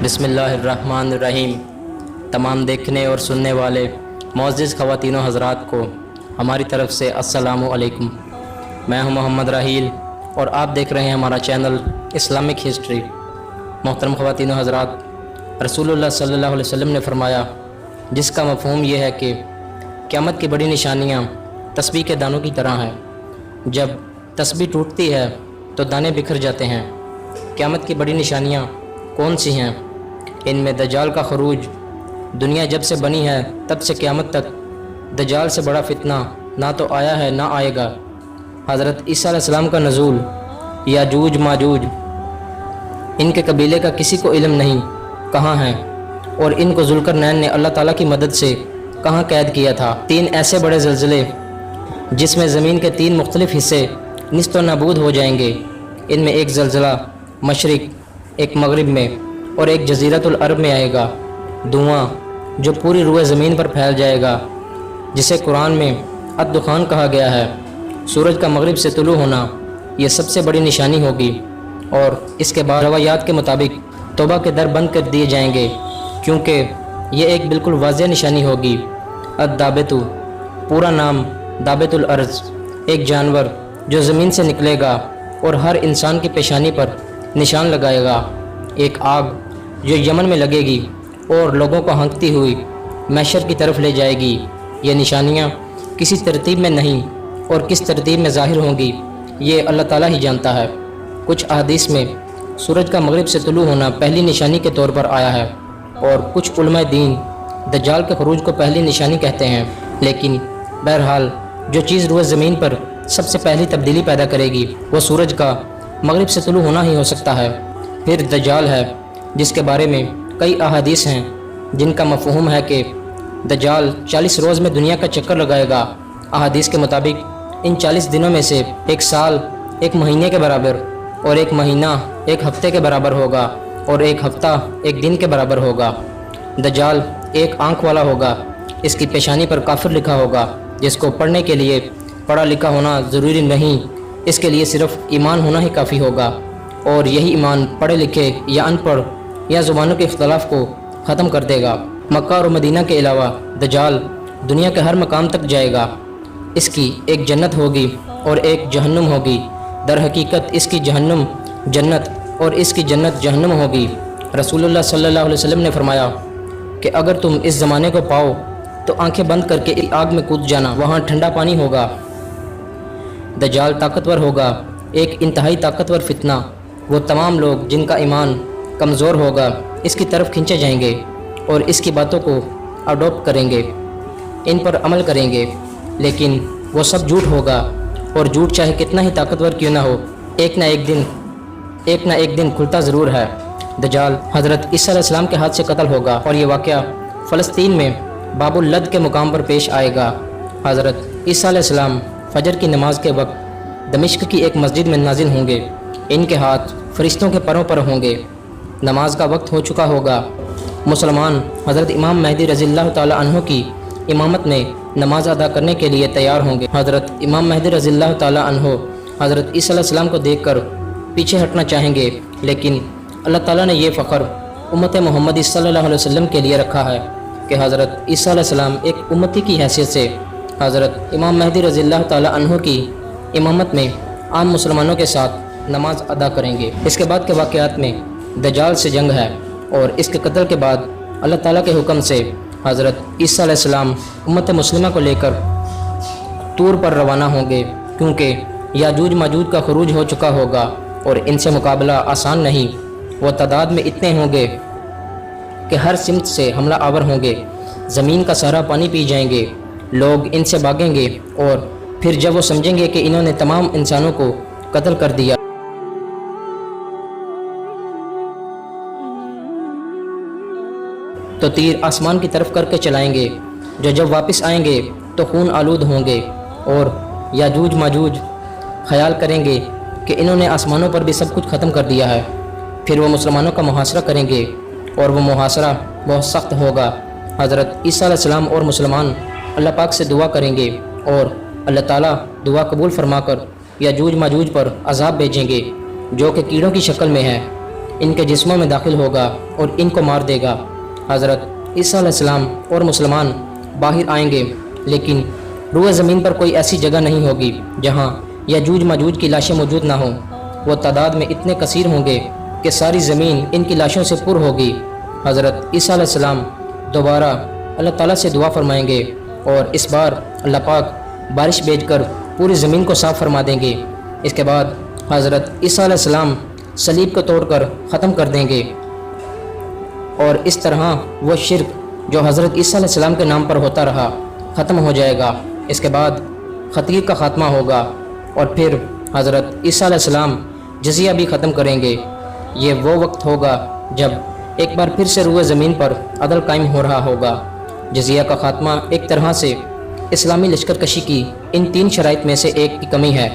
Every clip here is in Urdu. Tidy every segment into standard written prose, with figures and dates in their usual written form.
بسم اللہ الرحمن الرحیم۔ تمام دیکھنے اور سننے والے معزز خواتین و حضرات کو ہماری طرف سے السلام علیکم۔ میں ہوں محمد راحیل اور آپ دیکھ رہے ہیں ہمارا چینل اسلامک ہسٹری۔ محترم خواتین و حضرات، رسول اللہ صلی اللہ علیہ وسلم نے فرمایا، جس کا مفہوم یہ ہے کہ قیامت کی بڑی نشانیاں تسبیح کے دانوں کی طرح ہیں۔ جب تسبیح ٹوٹتی ہے تو دانے بکھر جاتے ہیں۔ قیامت کی بڑی نشانیاں کون سی ہیں؟ ان میں دجال کا خروج۔ دنیا جب سے بنی ہے تب سے قیامت تک دجال سے بڑا فتنہ نہ تو آیا ہے نہ آئے گا۔ حضرت عیسیٰ علیہ السلام کا نزول، یاجوج ماجوج، ان کے قبیلے کا کسی کو علم نہیں کہاں ہیں، اور ان کو ذوالقرنین نے اللہ تعالیٰ کی مدد سے کہاں قید کیا تھا۔ 3 ایسے بڑے زلزلے جس میں زمین کے 3 مختلف حصے نیست و نابود ہو جائیں گے۔ ان میں ایک زلزلہ مشرق، ایک مغرب میں اور ایک جزیرۃ العرب میں آئے گا۔ دھواں جو پوری روئے زمین پر پھیل جائے گا، جسے قرآن میں الدخان کہا گیا ہے۔ سورج کا مغرب سے طلوع ہونا یہ سب سے بڑی نشانی ہوگی، اور اس کے بعد روایات کے مطابق توبہ کے در بند کر دیے جائیں گے، کیونکہ یہ ایک بالکل واضح نشانی ہوگی۔ الدابت، پورا نام دابت الارض، ایک جانور جو زمین سے نکلے گا اور ہر انسان کی پیشانی پر نشان لگائے گا۔ ایک آگ جو یمن میں لگے گی اور لوگوں کو ہانکتی ہوئی محشر کی طرف لے جائے گی۔ یہ نشانیاں کسی ترتیب میں نہیں اور کس ترتیب میں ظاہر ہوں گی یہ اللہ تعالیٰ ہی جانتا ہے۔ کچھ احادیث میں سورج کا مغرب سے طلوع ہونا پہلی نشانی کے طور پر آیا ہے، اور کچھ علماء دین دجال کے خروج کو پہلی نشانی کہتے ہیں۔ لیکن بہرحال جو چیز روئے زمین پر سب سے پہلی تبدیلی پیدا کرے گی وہ سورج کا مغرب سے طلوع ہونا ہی ہو سکتا ہے۔ پھر دجال ہے، جس کے بارے میں کئی احادیث ہیں جن کا مفہوم ہے کہ دجال 40 روز میں دنیا کا چکر لگائے گا۔ احادیث کے مطابق ان 40 دنوں میں سے ایک سال 1 مہینے کے برابر، اور 1 مہینہ 1 ہفتے کے برابر ہوگا، اور 1 ہفتہ 1 دن کے برابر ہوگا۔ دجال 1 آنکھ والا ہوگا، اس کی پیشانی پر کافر لکھا ہوگا، جس کو پڑھنے کے لیے پڑھا لکھا ہونا ضروری نہیں، اس کے لیے صرف ایمان ہونا ہی کافی ہوگا، اور یہی ایمان پڑھے لکھے یا ان پڑھ یا زبانوں کے اختلاف کو ختم کر دے گا۔ مکہ اور مدینہ کے علاوہ دجال دنیا کے ہر مقام تک جائے گا۔ اس کی ایک جنت ہوگی اور ایک جہنم ہوگی۔ در حقیقت اس کی جہنم جنت اور اس کی جنت جہنم ہوگی۔ رسول اللہ صلی اللہ علیہ وسلم نے فرمایا کہ اگر تم اس زمانے کو پاؤ تو آنکھیں بند کر کے آگ میں کود جانا، وہاں ٹھنڈا پانی ہوگا۔ دجال طاقتور ہوگا، ایک انتہائی طاقتور فتنہ۔ وہ تمام لوگ جن کا ایمان کمزور ہوگا اس کی طرف کھینچے جائیں گے اور اس کی باتوں کو اڈاپٹ کریں گے، ان پر عمل کریں گے، لیکن وہ سب جھوٹ ہوگا، اور جھوٹ چاہے کتنا ہی طاقتور کیوں نہ ہو ایک نہ ایک دن کھلتا ضرور ہے۔ دجال حضرت عیسیٰ علیہ السلام کے ہاتھ سے قتل ہوگا، اور یہ واقعہ فلسطین میں باب اللد کے مقام پر پیش آئے گا۔ حضرت عیسیٰ علیہ السلام فجر کی نماز کے وقت دمشق کی ایک مسجد میں نازل ہوں گے۔ ان کے ہاتھ فرشتوں کے پروں پر ہوں گے۔ نماز کا وقت ہو چکا ہوگا۔ مسلمان حضرت امام مہدی رضی اللہ تعالی عنہ کی امامت میں نماز ادا کرنے کے لیے تیار ہوں گے۔ حضرت امام مہدی رضی اللہ تعالی عنہ حضرت عیسیٰ علیہ السلام کو دیکھ کر پیچھے ہٹنا چاہیں گے، لیکن اللہ تعالیٰ نے یہ فخر امت محمدی صلی اللہ علیہ وسلم کے لیے رکھا ہے کہ حضرت عیسیٰ علیہ السلام ایک امتی کی حیثیت سے حضرت امام مہدی رضی اللہ تعالی عنہ کی امامت میں عام مسلمانوں کے ساتھ نماز ادا کریں گے۔ اس کے بعد کے واقعات میں دجال سے جنگ ہے، اور اس کے قتل کے بعد اللہ تعالیٰ کے حکم سے حضرت عیسیٰ علیہ السلام امت مسلمہ کو لے کر طور پر روانہ ہوں گے، کیونکہ یاجوج ماجوج کا خروج ہو چکا ہوگا اور ان سے مقابلہ آسان نہیں۔ وہ تعداد میں اتنے ہوں گے کہ ہر سمت سے حملہ آور ہوں گے، زمین کا سارا پانی پی جائیں گے، لوگ ان سے بھاگیں گے، اور پھر جب وہ سمجھیں گے کہ انہوں نے تمام انسانوں کو قتل کر دیا تو تیر آسمان کی طرف کر کے چلائیں گے، جو جب واپس آئیں گے تو خون آلود ہوں گے، اور یاجوج ماجوج خیال کریں گے کہ انہوں نے آسمانوں پر بھی سب کچھ ختم کر دیا ہے۔ پھر وہ مسلمانوں کا محاصرہ کریں گے، اور وہ محاصرہ بہت سخت ہوگا۔ حضرت عیسیٰ علیہ السلام اور مسلمان اللہ پاک سے دعا کریں گے، اور اللہ تعالیٰ دعا قبول فرما کر یاجوج ماجوج پر عذاب بھیجیں گے، جو کہ کیڑوں کی شکل میں ہے۔ ان کے جسموں میں داخل ہوگا اور ان کو مار دے گا۔ حضرت عیسیٰ علیہ السلام اور مسلمان باہر آئیں گے، لیکن روئے زمین پر کوئی ایسی جگہ نہیں ہوگی جہاں یاجوج ماجوج کی لاشیں موجود نہ ہوں۔ وہ تعداد میں اتنے کثیر ہوں گے کہ ساری زمین ان کی لاشوں سے پر ہوگی۔ حضرت عیسیٰ علیہ السلام دوبارہ اللہ تعالیٰ سے دعا فرمائیں گے اور اس بار اللہ پاک بارش بھیج کر پوری زمین کو صاف فرما دیں گے۔ اس کے بعد حضرت عیسیٰ علیہ السلام صلیب کو توڑ کر ختم کر دیں گے، اور اس طرح وہ شرک جو حضرت عیسیٰ علیہ السلام کے نام پر ہوتا رہا ختم ہو جائے گا۔ اس کے بعد خطیے کا خاتمہ ہوگا، اور پھر حضرت عیسیٰ علیہ السلام جزیہ بھی ختم کریں گے۔ یہ وہ وقت ہوگا جب ایک بار پھر سے روئے زمین پر عدل قائم ہو رہا ہوگا۔ جزیہ کا خاتمہ ایک طرح سے اسلامی لشکر کشی کی ان 3 شرائط میں سے ایک کی کمی ہے،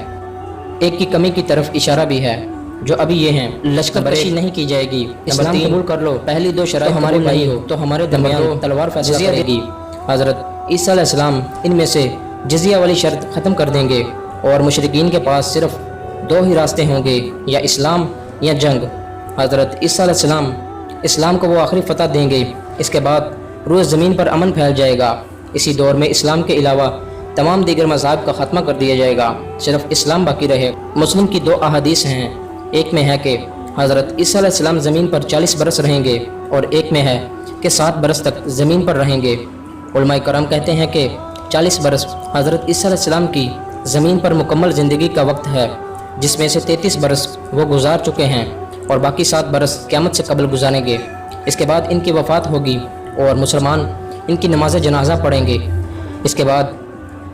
ایک کی کمی کی طرف اشارہ بھی ہے، جو ابھی یہ ہیں: لشکر کشی نہیں کی جائے گی، اسلام قبول کر لو، پہلی 2 شرائط ہمارے بھائی ہو تو ہمارے درمیان تلوار فیصلہ کرے گی۔ حضرت عیسیٰ علیہ السلام ان میں سے جزیہ والی شرط ختم کر دیں گے، اور مشرکین کے پاس صرف 2 ہی راستے ہوں گے، یا اسلام یا جنگ۔ حضرت عیسیٰ علیہ السلام اسلام کو وہ آخری فتح دیں گے۔ اس کے بعد روئے زمین پر امن پھیل جائے گا۔ اسی دور میں اسلام کے علاوہ تمام دیگر مذاہب کا خاتمہ کر دیا جائے گا، صرف اسلام باقی رہے۔ مسلم کی 2 احادیث ہیں، ایک میں ہے کہ حضرت عیسیٰ علیہ السلام زمین پر 40 برس رہیں گے، اور ایک میں ہے کہ 7 برس تک زمین پر رہیں گے۔ علماء کرام کہتے ہیں کہ 40 برس حضرت عیسیٰ علیہ السلام کی زمین پر مکمل زندگی کا وقت ہے، جس میں سے 33 برس وہ گزار چکے ہیں، اور باقی 7 برس قیامت سے قبل گزاریں گے۔ اس کے بعد ان کی وفات ہوگی اور مسلمان ان کی نماز جنازہ پڑھیں گے۔ اس کے بعد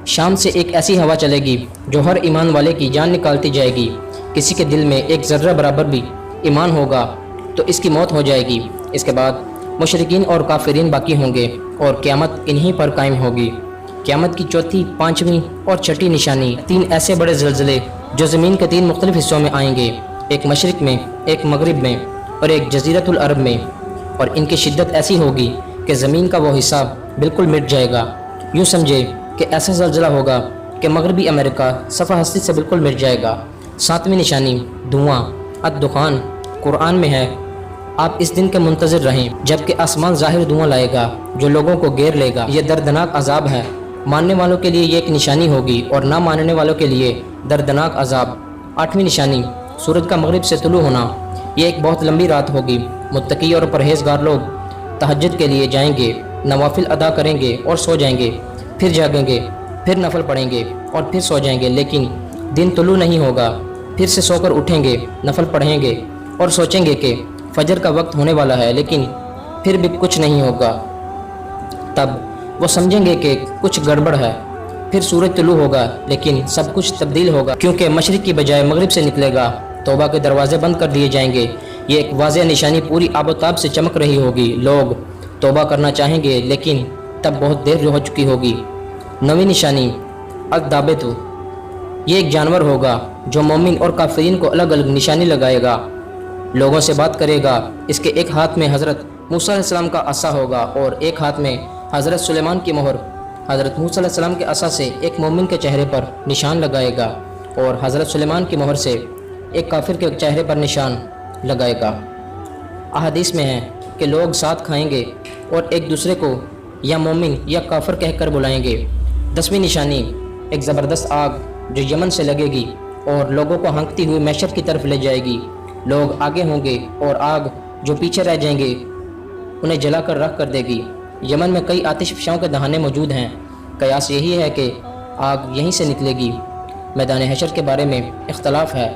شام سے ایک ایسی ہوا چلے گی جو ہر ایمان والے کی جان نکالتی جائے گی۔ کسی کے دل میں ایک ذرہ برابر بھی ایمان ہوگا تو اس کی موت ہو جائے گی۔ اس کے بعد مشرکین اور کافرین باقی ہوں گے، اور قیامت انہی پر قائم ہوگی۔ قیامت کی 4تھی، 5ویں اور 6ٹھی نشانی 3 ایسے بڑے زلزلے جو زمین کے 3 مختلف حصوں میں آئیں گے، ایک مشرق میں، ایک مغرب میں اور ایک جزیرۃ العرب میں، اور ان کی شدت ایسی ہوگی کہ زمین کا وہ حصہ بالکل مٹ جائے گا۔ یوں سمجھے کہ ایسا زلزلہ ہوگا کہ مغربی امریکہ صفحہ ہستی سے بالکل مٹ جائے گا۔ 7ویں نشانی دھواں الدخان قرآن میں ہے، آپ اس دن کے منتظر رہیں جبکہ آسمان ظاہر دھواں لائے گا جو لوگوں کو گھیر لے گا۔ یہ دردناک عذاب ہے، ماننے والوں کے لیے یہ ایک نشانی ہوگی اور نہ ماننے والوں کے لیے دردناک عذاب۔ 8ویں نشانی سورج کا مغرب سے طلوع ہونا، یہ ایک بہت لمبی رات ہوگی۔ متقی اور پرہیزگار لوگ تہجد کے لیے جائیں گے، نوافل ادا کریں گے اور سو جائیں گے، پھر جاگیں گے، پھر نفل پڑھیں گے اور پھر سو جائیں گے، لیکن دن طلوع نہیں ہوگا۔ پھر سے سو کر اٹھیں گے، نفل پڑھیں گے اور سوچیں گے کہ فجر کا وقت ہونے والا ہے، لیکن پھر بھی کچھ نہیں ہوگا۔ تب وہ سمجھیں گے کہ کچھ گڑبڑ ہے۔ پھر سورج طلوع ہوگا، لیکن سب کچھ تبدیل ہوگا، کیونکہ مشرق کی بجائے مغرب سے نکلے گا۔ توبہ کے دروازے بند کر دیے جائیں گے۔ یہ ایک واضح نشانی پوری آب و تاب سے چمک رہی ہوگی۔ لوگ توبہ کرنا چاہیں گے، لیکن تب بہت دیر ہو چکی ہوگی۔ 9ویں نشانی الدابت، یہ ایک جانور ہوگا جو مومن اور کافرین کو الگ الگ نشانی لگائے گا، لوگوں سے بات کرے گا۔ اس کے ایک ہاتھ میں حضرت موسیٰ علیہ السلام کا عصا ہوگا اور ایک ہاتھ میں حضرت سلیمان کی مہر۔ حضرت موسیٰ علیہ السلام کے عصا سے ایک مومن کے چہرے پر نشان لگائے گا، اور حضرت سلیمان کی مہر سے ایک کافر کے چہرے پر نشان لگائے گا۔ احادیث میں ہے کہ لوگ ساتھ کھائیں گے اور ایک دوسرے کو یا مومن یا کافر کہہ کر بلائیں گے۔ 10ویں نشانی ایک زبردست آگ جو یمن سے لگے گی اور لوگوں کو ہانکتی ہوئی معشر کی طرف لے جائے گی۔ لوگ آگے ہوں گے اور آگ جو پیچھے رہ جائیں گے انہیں جلا کر رکھ کر دے گی۔ یمن میں کئی آتش فشاں کے دہانے موجود ہیں، قیاس یہی ہے کہ آگ یہیں سے نکلے گی۔ میدان حشر کے بارے میں اختلاف ہے،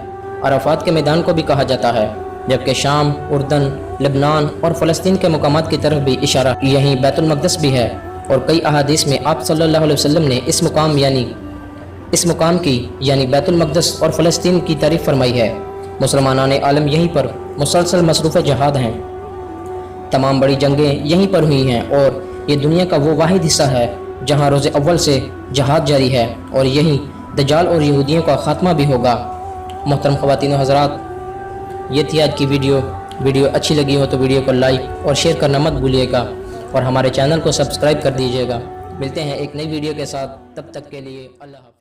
عرفات کے میدان کو بھی کہا جاتا ہے، جبکہ شام، اردن، لبنان اور فلسطین کے مقامات کی طرف بھی اشارہ، یہیں بیت المقدس بھی ہے۔ اور کئی احادیث میں آپ صلی اللہ علیہ وسلم نے اس مقام کی یعنی بیت المقدس اور فلسطین کی تعریف فرمائی ہے۔ مسلمانان عالم یہیں پر مسلسل مصروف جہاد ہیں، تمام بڑی جنگیں یہیں پر ہوئی ہیں، اور یہ دنیا کا وہ واحد حصہ ہے جہاں روز اول سے جہاد جاری ہے، اور یہیں دجال اور یہودیوں کا خاتمہ بھی ہوگا۔ محترم خواتین و حضرات، یہ تھی آج کی ویڈیو اچھی لگی ہو تو ویڈیو کو لائک اور شیئر کرنا مت بھولیے گا، اور ہمارے چینل کو سبسکرائب کر دیجیے گا۔ ملتے ہیں ایک نئی ویڈیو کے ساتھ، تب تک کے لیے اللہ حافظ۔